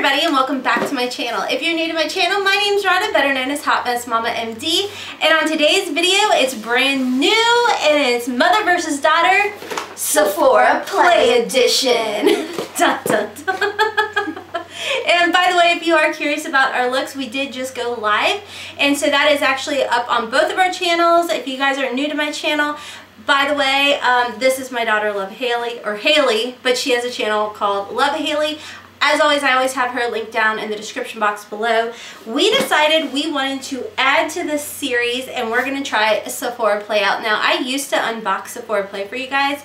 everybody, and welcome back to my channel. If you're new to my channel, my name's Rhonda, better known as HotmessmommaMD, and on today's video, it's brand new, and it's Mother versus Daughter Sephora Play Edition. Dun, dun, dun. And by the way, if you are curious about our looks, we did just go live, and so that is actually up on both of our channels. If you guys are new to my channel, by the way, this is my daughter, Love Haley, or Haley, but she has a channel called Love Haley. As always, I always have her linked down in the description box below. We decided we wanted to add to this series, and we're going to try a Sephora Play Out. Now, I used to unbox Sephora Play for you guys,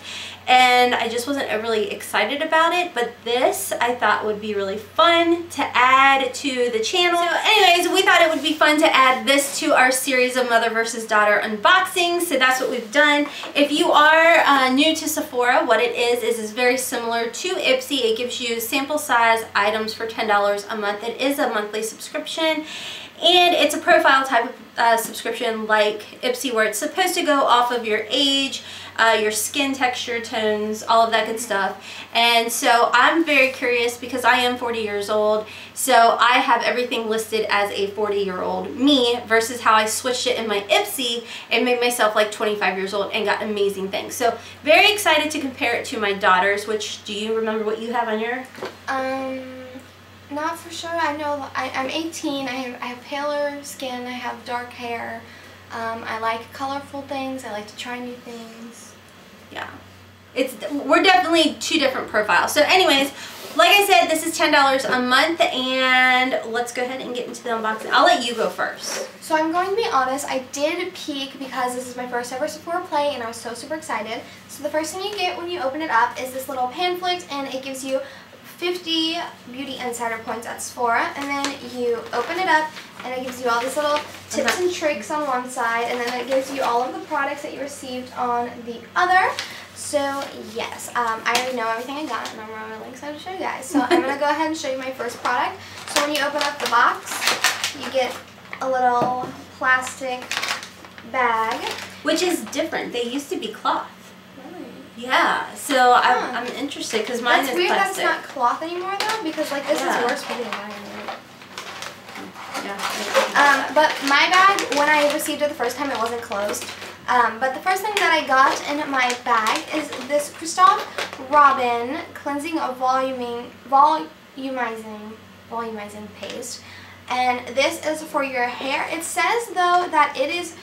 and I just wasn't really excited about it, but this I thought would be really fun to add to the channel. So anyways, we thought it would be fun to add this to our series of Mother versus Daughter unboxings, so that's what we've done. If you are new to Sephora, what it is very similar to Ipsy. It gives you sample size items for $10 a month. It is a monthly subscription, and it's a profile type of subscription like Ipsy, where it's supposed to go off of your age, your skin texture, tones, all of that good stuff. And so I'm very curious because I am 40 years old, so I have everything listed as a 40-year-old me versus how I switched it in my Ipsy and made myself like 25 years old and got amazing things. So very excited to compare it to my daughter's. Which, do you remember what you have on your? Not for sure. I know I'm 18. I have paler skin. I have dark hair. I like colorful things. I like to try new things. Yeah, we're definitely two different profiles. So anyways, like I said, this is $10 a month, and let's go ahead and get into the unboxing. I'll let you go first. So I'm going to be honest, I did peek because this is my first ever Sephora Play, and I was so super excited. So the first thing you get when you open it up is this little pamphlet, and it gives you 50 beauty insider points at Sephora, and then you open it up and it gives you all these little tips and tricks on one side, and then it gives you all of the products that you received on the other. So yes, I already know everything I got, and I'm really excited to show you guys. So I'm going to go ahead and show you my first product. So when you open up the box, you get a little plastic bag. Which is different. They used to be cloth. Yeah, so I'm interested because mine is plastic. That's weird that it's not cloth anymore though, because like this is worse for the environment. Yeah. But my bag, when I received it the first time, it wasn't closed. But the first thing that I got in my bag is this Christophe Robin cleansing of volumizing paste, and this is for your hair. It says though that it is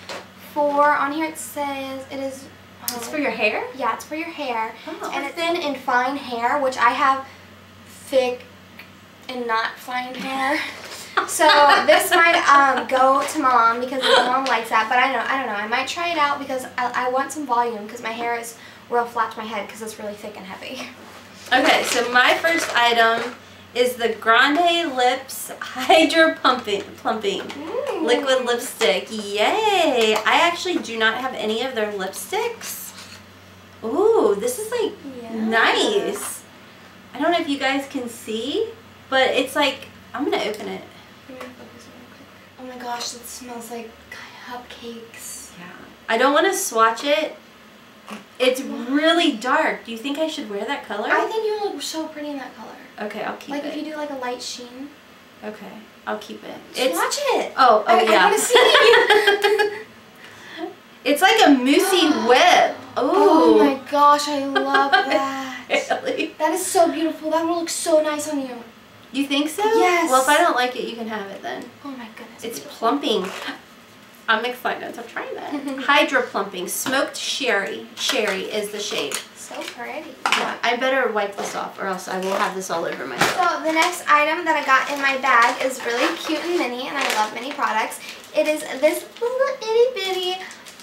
for, on here it says it is. It's for your hair? Yeah, it's for your hair. Oh. And it's thin and fine hair, which I have thick and not fine hair. So this might go to Mom because Mom likes that. But I don't know. I might try it out because I want some volume because my hair is real flat to my head because it's really thick and heavy. Okay, so my first item is the Grande Lips Hydra Plumping Liquid Lipstick. Yay! I actually do not have any of their lipsticks. Ooh, this is like nice. I don't know if you guys can see, but it's like, I'm gonna open it. Oh my gosh, it smells like cupcakes. Yeah. I don't want to swatch it. It's really dark. Do you think I should wear that color? I think you look so pretty in that color. Okay, I'll keep it. Like if you do like a light sheen. Okay, I'll keep it. Swatch it. Oh yeah. I want to see. It's like a moussey whip. Ooh. Oh my gosh, I love that. Really? That is so beautiful. That will look so nice on you. You think so? Yes. Well, if I don't like it, you can have it then. Oh my goodness. It's plumping. I'm excited to try that. Hydra Plumping Smoked Sherry. Sherry is the shade. So pretty. Yeah, I better wipe this off or else I will have this all over myself. So the next item that I got in my bag is really cute and mini, and I love mini products. It is this little itty bitty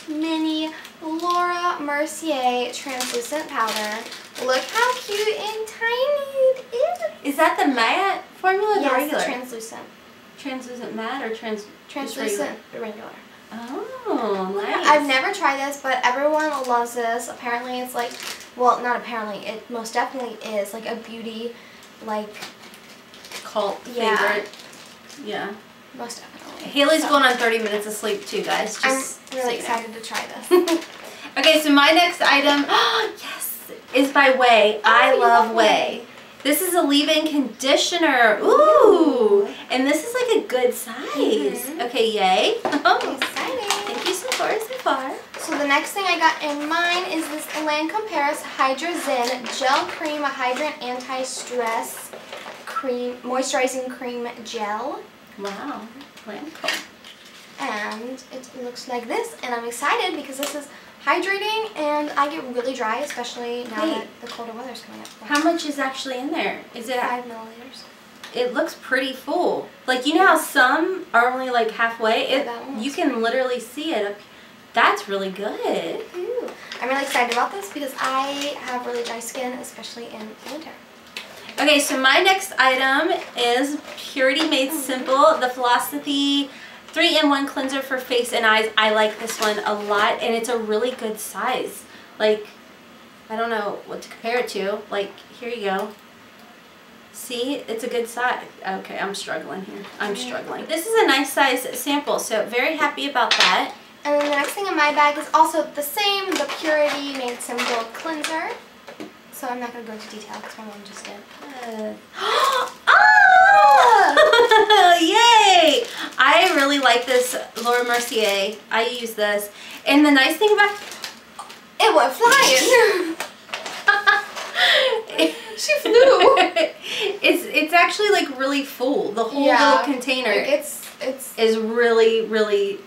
mini Laura Mercier translucent powder. Look how cute and tiny it is. Is that the matte formula or the regular? Yes, translucent. Translucent matte or translucent regular. Oh, nice. I've never tried this, but everyone loves this. Apparently it's like, well, not apparently, it most definitely is like a beauty, like, cult favorite. Yeah. Most definitely. Haley's going on 30 minutes of sleep too, guys. Just I'm really excited to try this. Okay, so my next item, yes, is by Way. I love Way. This is a leave-in conditioner. Ooh. And this is like a good size. Okay, yay. Exciting. Thank you, Sephora, so far. So the next thing I got in mine is this Lancome Paris Hydra Zen Gel Cream Hydrant Anti-Stress Cream Moisturizing Cream Gel. Wow. Lancome. And it looks like this, and I'm excited because this is hydrating, and I get really dry, especially now that the colder weather is coming up. How much is actually in there? Is it 5 milliliters? It looks pretty full. Like, you know how some are only like halfway? You can literally see it. That's really good. Ooh. I'm really excited about this because I have really dry skin, especially in winter. Okay, so my next item is Purity Made Simple, the Philosophy 3-in-1 cleanser for face and eyes. I like this one a lot, and it's a really good size. Like, I don't know what to compare it to. Like, here you go. See, it's a good size. Okay, I'm struggling here. I'm struggling. This is a nice size sample, so very happy about that. And then the next thing in my bag is also the same, the Purity Made Simple cleanser. So I'm not going to go into detail because my mom just did. Oh! Yay! I really like this Laura Mercier. I use this. And the nice thing about it went flying. She flew. It's actually like really full. The whole little container is really, really,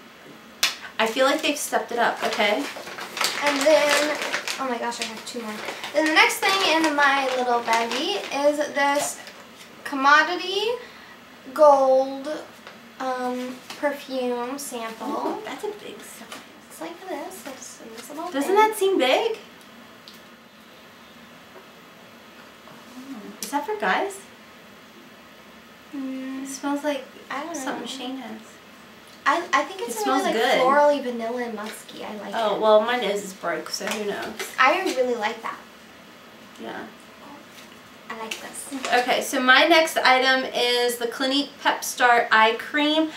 I feel like they've stepped it up, okay? And then, oh my gosh, I have 2 more. Then the next thing in my little baggie is this Commodity Gold perfume sample. Ooh, that's a big size. It's like this. It's in this little Doesn't that seem big? Is that for guys? It smells like something Shane has. I think it's really like good. florally, vanilla, and musky. I like it. Oh, well, my nose is broke, so who knows? I really like that. Yeah. I like this. Okay, so my next item is the Clinique Pep Start Eye Cream.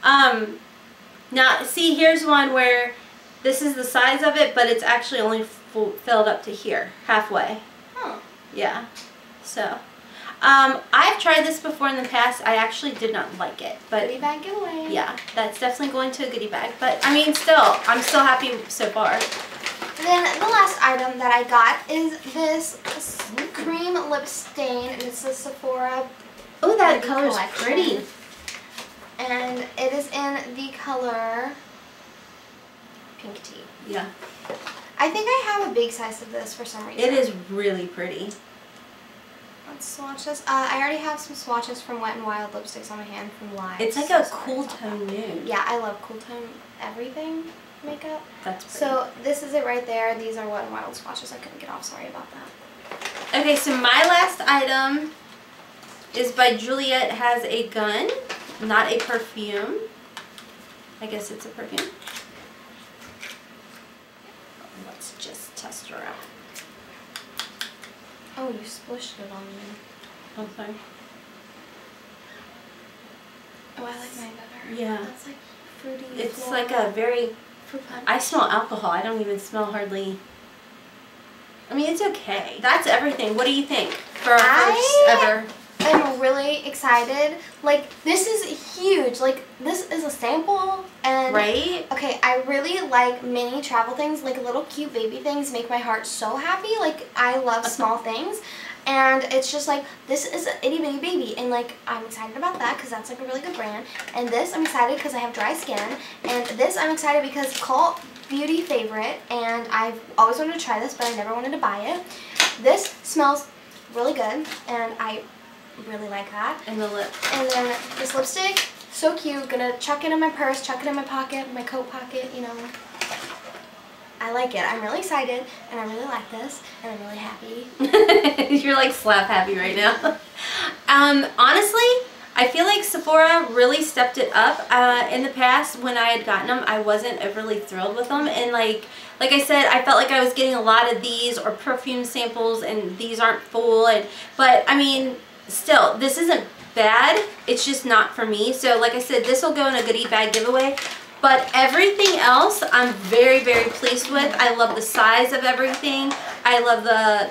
Now, see, here's one where this is the size of it, but it's actually only filled up to here, halfway. Huh. Yeah. So, I've tried this before in the past. I actually did not like it, but goodie bag giveaway. Yeah, that's definitely going to a goodie bag. But I mean, still, I'm still happy so far. And then the last item that I got is this cream lip stain. It's the Sephora. Oh, that color's pretty. And it is in the color Pink Tea. Yeah. I think I have a big size of this for some reason. It is really pretty. Let's swatch this. I already have some swatches from Wet n Wild lipsticks on my hand from Live. It's like a cool tone nude. Yeah, I love cool tone everything makeup. That's pretty. So this is it right there. These are Wet n Wild swatches. I couldn't get off. Sorry about that. Okay, so my last item is by Juliet Has a Gun, not a perfume. I guess it's a perfume. Let's just test her out. Oh, you splished it on me. Oh, sorry. Oh, I like mine better. Yeah. It's like fruity. It's like a very... Fruit punch. I smell alcohol. I don't even smell hardly... I mean, it's okay. That's everything. What do you think for our first ever? I'm really excited. Like, this is huge. Like, this is a sample. And right? Okay, I really like mini travel things. Like, little cute baby things make my heart so happy. Like, I love small things. And it's just like, this is an itty bitty baby. And like, I'm excited about that because that's like a really good brand. And this, I'm excited because I have dry skin. And this, I'm excited because cult beauty favorite. And I've always wanted to try this, but I never wanted to buy it. This smells really good. And I really like that. And the lip. And then this lipstick, so cute. Gonna chuck it in my purse, chuck it in my pocket, my coat pocket, you know. I like it. I'm really excited, and I really like this, and I'm really happy. You're like slap happy right now. Honestly, I feel like Sephora really stepped it up. In the past, when I had gotten them, I wasn't overly thrilled with them, and like I said, I felt like I was getting a lot of these or perfume samples, and these aren't full. But I mean, still, this isn't bad. It's just not for me. So like I said, this will go in a goodie bag giveaway. But everything else, I'm very, very pleased with. I love the size of everything. I love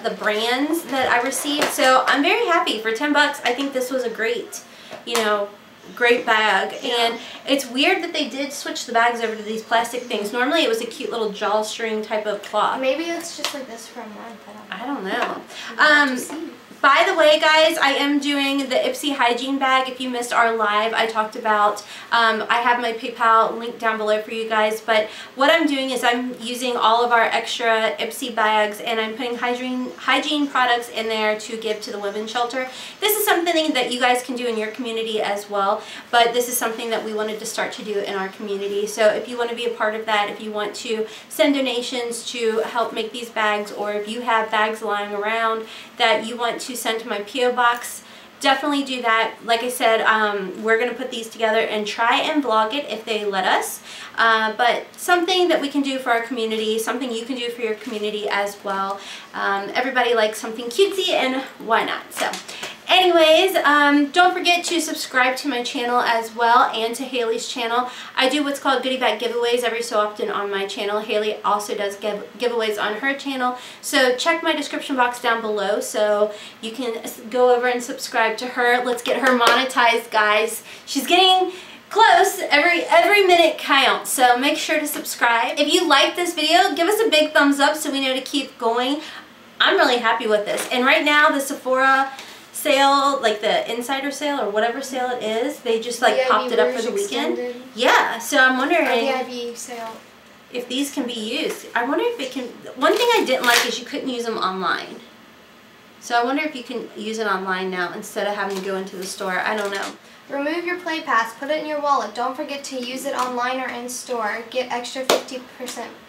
the brands that I received. So I'm very happy. For 10 bucks, I think this was a great, you know, great bag. And it's weird that they did switch the bags over to these plastic things. Normally it was a cute little jawstring type of cloth. Maybe it's just like this for a month. I don't know. By the way, guys, I am doing the Ipsy hygiene bag. If you missed our live, I talked about, I have my PayPal link down below for you guys, but what I'm doing is I'm using all of our extra Ipsy bags and I'm putting hygiene products in there to give to the women's shelter. This is something that you guys can do in your community as well, but this is something that we wanted to start to do in our community. So if you want to be a part of that, if you want to send donations to help make these bags, or if you have bags lying around that you want to send to my P.O. box, definitely do that. Like I said, we're going to put these together and try and vlog it if they let us. But something that we can do for our community, something you can do for your community as well. Everybody likes something cutesy, and why not? So anyways, don't forget to subscribe to my channel as well, and to Hailey's channel. I do what's called goodie bag giveaways every so often on my channel. Hailey also does giveaways on her channel. So check my description box down below so you can go over and subscribe to her. Let's get her monetized, guys. She's getting close. Every minute counts, so make sure to subscribe. If you like this video, give us a big thumbs up so we know to keep going. I'm really happy with this. And right now, the Sephora sale, like the insider sale or whatever sale it is, they just like popped it up for the weekend. Yeah, so I'm wondering if these can be used. I wonder if it can. One thing I didn't like is you couldn't use them online. So I wonder if you can use it online now instead of having to go into the store. I don't know. Remove your Play Pass, put it in your wallet. Don't forget to use it online or in store. Get extra 50%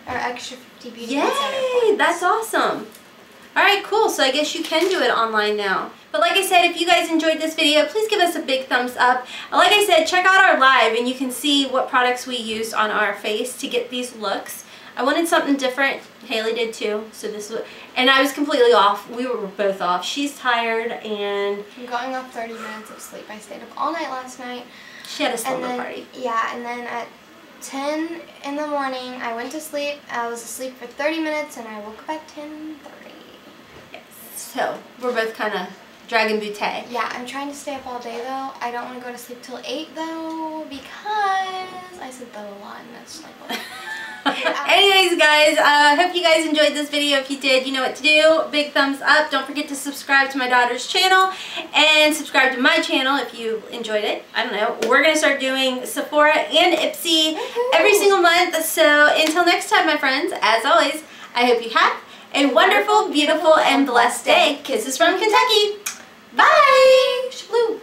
or extra 50 beauty insider points. Yay! That's awesome. Alright, cool. So I guess you can do it online now. But like I said, if you guys enjoyed this video, please give us a big thumbs up. Like I said, check out our live and you can see what products we used on our face to get these looks. I wanted something different. Hailey did too. So this was, and I was completely off. We were both off. She's tired and I'm going off 30 minutes of sleep. I stayed up all night last night. She had a slumber party. Yeah, and then at 10 in the morning, I went to sleep. I was asleep for 30 minutes and I woke up at 10:30. Yes. So we're both kind of dragon bootay. Yeah, I'm trying to stay up all day though. I don't want to go to sleep till 8 though because I said though a lot and that's like what. Anyways, guys, I hope you guys enjoyed this video. If you did, you know what to do. Big thumbs up. Don't forget to subscribe to my daughter's channel and subscribe to my channel if you enjoyed it. I don't know. We're going to start doing Sephora and Ipsy every single month. So until next time, my friends, as always, I hope you have a wonderful, beautiful, and blessed day. Kisses from Kentucky. Bye! Shaloo.